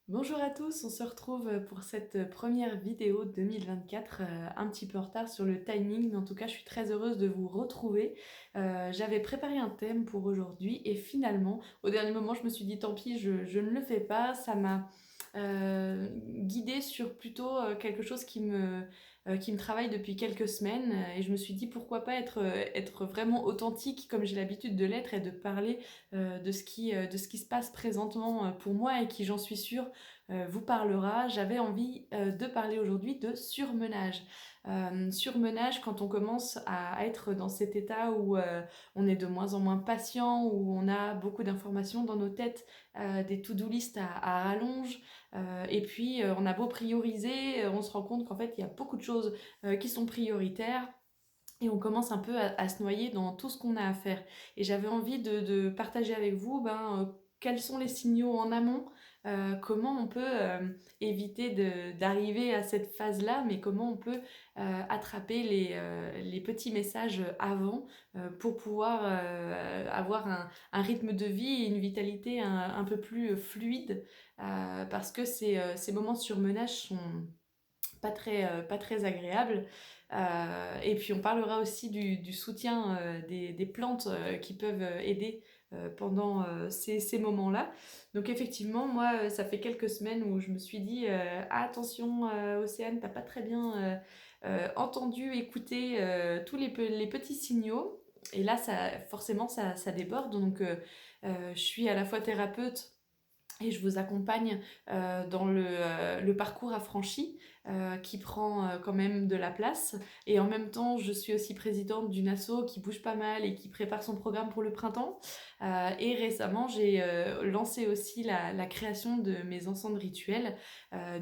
Bonjour à tous, on se retrouve pour cette première vidéo 2024, un petit peu en retard sur le timing, mais en tout cas je suis très heureuse de vous retrouver. J'avais préparé un thème pour aujourd'hui et finalement, au dernier moment, je me suis dit tant pis, je ne le fais pas. Ça m'a guidée sur plutôt quelque chose qui me travaille depuis quelques semaines et je me suis dit pourquoi pas être vraiment authentique comme j'ai l'habitude de l'être et de parler de ce qui se passe présentement pour moi et qui, j'en suis sûre, vous parlera. J'avais envie de parler aujourd'hui de surmenage. Surmenage quand on commence à être dans cet état où on est de moins en moins patient, où on a beaucoup d'informations dans nos têtes, des to-do list à rallonge, et puis on a beau prioriser, on se rend compte qu'en fait il y a beaucoup de choses qui sont prioritaires et on commence un peu à se noyer dans tout ce qu'on a à faire. Et j'avais envie de partager avec vous quels sont les signaux en amont, comment on peut éviter d'arriver à cette phase-là, mais comment on peut attraper les petits messages avant pour pouvoir avoir un rythme de vie et une vitalité un peu plus fluide, parce que ces moments de surmenage sont pas très agréable. Et puis on parlera aussi du soutien des plantes qui peuvent aider pendant ces moments-là. Donc effectivement, moi, ça fait quelques semaines où je me suis dit ah, attention, Océane, t'as pas très bien entendu, écouté tous les petits signaux. Et là, forcément, ça déborde. Donc, je suis à la fois thérapeute et je vous accompagne dans le parcours affranchi qui prend quand même de la place. Et en même temps, je suis aussi présidente d'une asso qui bouge pas mal et qui prépare son programme pour le printemps. Et récemment, j'ai lancé aussi la création de mes enceintes rituels.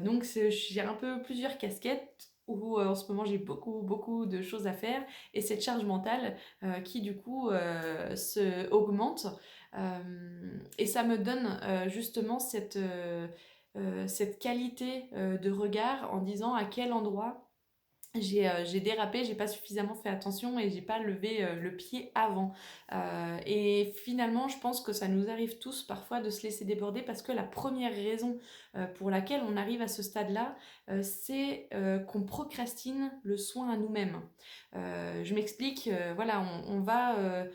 Donc, j'ai un peu plusieurs casquettes où en ce moment j'ai beaucoup beaucoup de choses à faire et cette charge mentale qui du coup se augmente. Et ça me donne justement cette qualité de regard en disant à quel endroit j'ai dérapé, j'ai pas suffisamment fait attention et j'ai pas levé le pied avant. Et finalement, je pense que ça nous arrive tous parfois de se laisser déborder parce que la première raison pour laquelle on arrive à ce stade-là, c'est qu'on procrastine le soin à nous-mêmes. Je m'explique, voilà, on va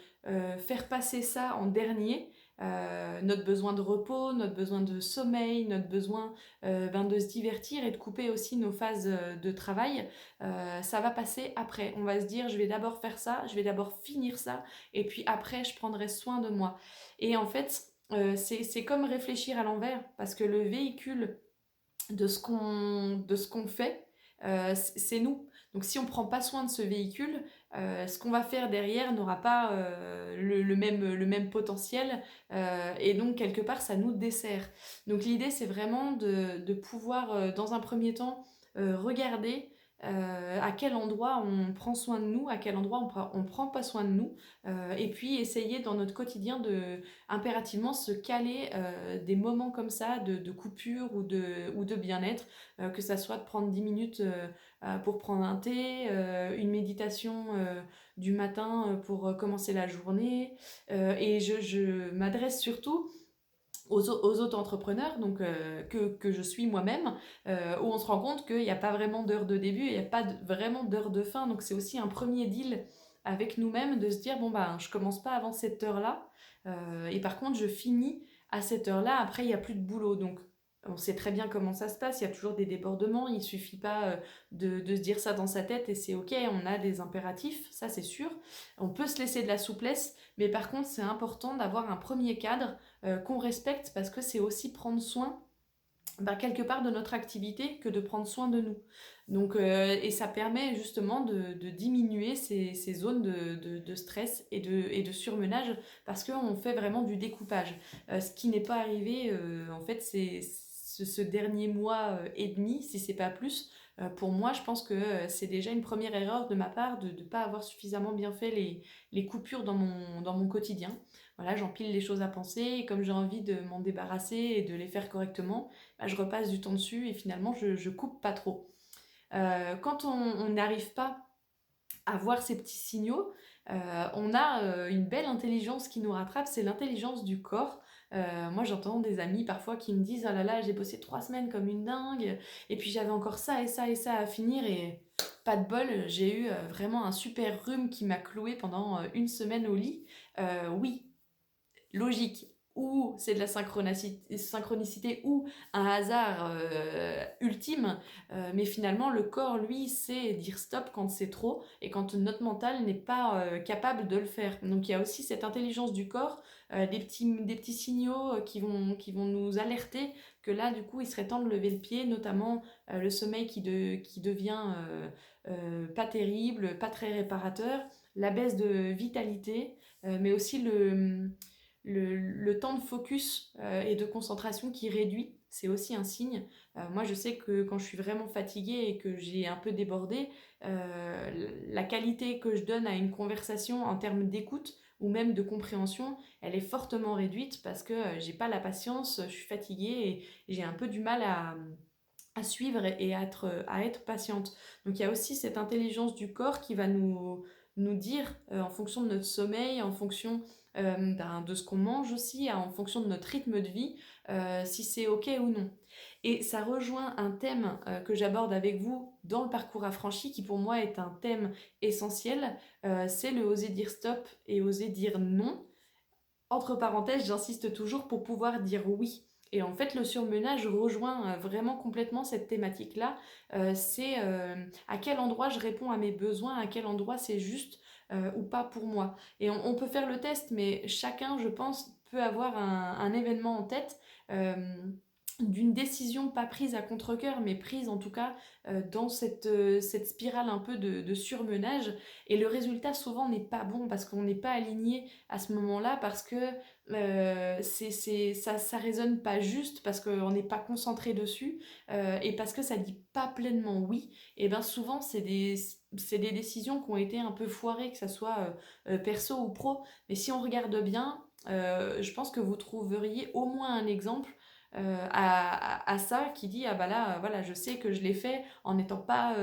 faire passer ça en dernier. Notre besoin de repos, notre besoin de sommeil, notre besoin de se divertir et de couper aussi nos phases de travail, ça va passer après. On va se dire, je vais d'abord faire ça, je vais d'abord finir ça, et puis après, je prendrai soin de moi. Et en fait, c'est comme réfléchir à l'envers, parce que le véhicule de ce qu'on fait, c'est nous. Donc si on ne prend pas soin de ce véhicule, ce qu'on va faire derrière n'aura pas le même potentiel, et donc quelque part ça nous dessert. Donc l'idée c'est vraiment de pouvoir dans un premier temps regarder à quel endroit on prend soin de nous, à quel endroit on prend pas soin de nous, et puis essayer dans notre quotidien de impérativement se caler des moments comme ça de coupure ou de bien-être, que ça soit de prendre 10 minutes pour prendre un thé, une méditation du matin pour commencer la journée, et je m'adresse surtout aux auto-entrepreneurs, donc que je suis moi-même, où on se rend compte qu'il n'y a pas vraiment d'heure de début et il n'y a pas vraiment d'heure de fin. Donc c'est aussi un premier deal avec nous-mêmes de se dire, bon ben je commence pas avant cette heure-là, et par contre je finis à cette heure-là, après il n'y a plus de boulot. Donc on sait très bien comment ça se passe, il y a toujours des débordements, il suffit pas de se dire ça dans sa tête et c'est ok, on a des impératifs, ça c'est sûr. On peut se laisser de la souplesse, mais par contre c'est important d'avoir un premier cadre qu'on respecte parce que c'est aussi prendre soin quelque part de notre activité que de prendre soin de nous. Donc, et ça permet justement de diminuer ces zones de stress et de surmenage parce qu'on fait vraiment du découpage. Ce qui n'est pas arrivé, en fait, c'est ce dernier mois et demi, si c'est pas plus. Pour moi, je pense que c'est déjà une première erreur de ma part de ne pas avoir suffisamment bien fait les coupures dans mon quotidien. Voilà, j'empile les choses à penser et comme j'ai envie de m'en débarrasser et de les faire correctement, je repasse du temps dessus et finalement je coupe pas trop. Quand on n'arrive pas à voir ces petits signaux, on a une belle intelligence qui nous rattrape, c'est l'intelligence du corps. Moi, j'entends des amis parfois qui me disent: «Oh là là, j'ai bossé 3 semaines comme une dingue et puis j'avais encore ça et ça et ça à finir et pas de bol, j'ai eu, vraiment un super rhume qui m'a cloué pendant, 1 semaine au lit». Oui, logique, ou c'est de la synchronicité ou un hasard ultime, mais finalement le corps, lui, sait dire stop quand c'est trop et quand notre mental n'est pas capable de le faire. Donc il y a aussi cette intelligence du corps, des petits signaux qui vont nous alerter que là, du coup, il serait temps de lever le pied, notamment le sommeil qui devient pas terrible, pas très réparateur, la baisse de vitalité, mais aussi le temps de focus et de concentration qui réduit, c'est aussi un signe. Moi, je sais que quand je suis vraiment fatiguée et que j'ai un peu débordé, la qualité que je donne à une conversation en termes d'écoute ou même de compréhension, elle est fortement réduite parce que j'ai pas la patience, je suis fatiguée et j'ai un peu du mal à suivre et à être patiente. Donc il y a aussi cette intelligence du corps qui va nous dire, en fonction de notre sommeil, en fonction de ce qu'on mange aussi, en fonction de notre rythme de vie, si c'est OK ou non. Et ça rejoint un thème que j'aborde avec vous dans le parcours affranchi, qui pour moi est un thème essentiel, c'est le oser dire stop et oser dire non. Entre parenthèses, j'insiste toujours pour pouvoir dire oui. Et en fait, le surmenage rejoint vraiment complètement cette thématique-là. C'est à quel endroit je réponds à mes besoins, à quel endroit c'est juste ou pas pour moi. Et on peut faire le test, mais chacun, je pense, peut avoir un événement en tête. D'une décision pas prise à contre-cœur, mais prise en tout cas dans cette spirale un peu de surmenage. Et le résultat souvent n'est pas bon parce qu'on n'est pas aligné à ce moment-là, parce que ça résonne pas juste, parce qu'on n'est pas concentré dessus, et parce que ça dit pas pleinement oui. Et bien souvent c'est des décisions qui ont été un peu foirées, que ça soit perso ou pro. Mais si on regarde bien, je pense que vous trouveriez au moins un exemple à ça, qui dit ah bah là voilà, je sais que je l'ai fait en n'étant pas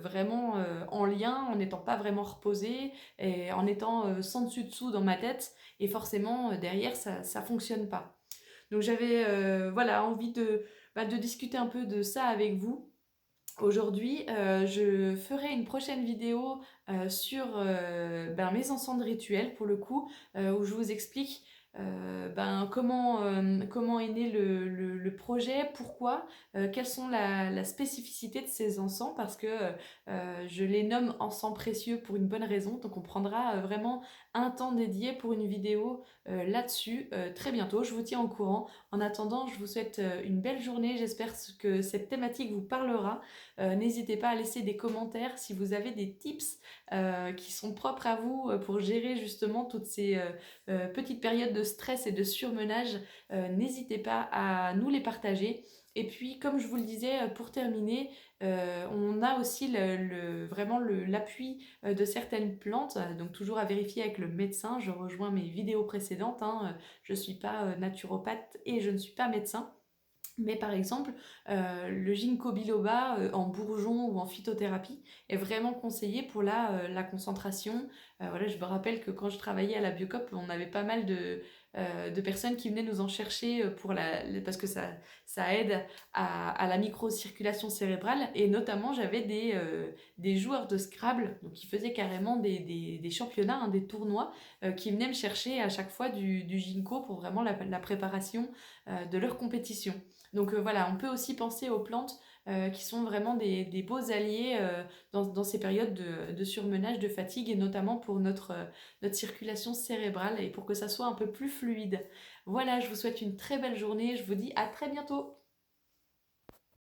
vraiment en lien, en n'étant pas vraiment reposé et en étant sans dessus dessous dans ma tête, et forcément derrière ça fonctionne pas. Donc j'avais voilà envie de discuter un peu de ça avec vous. Aujourd'hui, je ferai une prochaine vidéo sur mes encens de rituel, pour le coup, où je vous explique comment est né le projet, pourquoi, quelles sont la spécificité de ces encens, parce que je les nomme encens précieux pour une bonne raison. Donc on prendra vraiment un temps dédié pour une vidéo là-dessus très bientôt. Je vous tiens au courant. En attendant, je vous souhaite une belle journée. J'espère que cette thématique vous parlera. N'hésitez pas à laisser des commentaires si vous avez des tips qui sont propres à vous pour gérer justement toutes ces petites périodes de stress et de surmenage. N'hésitez pas à nous les partager. Et puis, comme je vous le disais, pour terminer, on a aussi vraiment l'appui de certaines plantes, donc toujours à vérifier avec le médecin. Je rejoins mes vidéos précédentes, hein, je ne suis pas naturopathe et je ne suis pas médecin. Mais par exemple, le ginkgo biloba en bourgeon ou en phytothérapie est vraiment conseillé pour la concentration. Voilà, je me rappelle que quand je travaillais à la Biocop, on avait pas mal de personnes qui venaient nous en chercher parce que ça aide à la microcirculation cérébrale. Et notamment, j'avais des joueurs de Scrabble, donc qui faisaient carrément des championnats, hein, des tournois, qui venaient me chercher à chaque fois du ginkgo pour vraiment la préparation de leur compétition. Donc voilà, on peut aussi penser aux plantes qui sont vraiment des beaux alliés dans ces périodes de surmenage, de fatigue, et notamment pour notre circulation cérébrale et pour que ça soit un peu plus fluide. Voilà, je vous souhaite une très belle journée, je vous dis à très bientôt.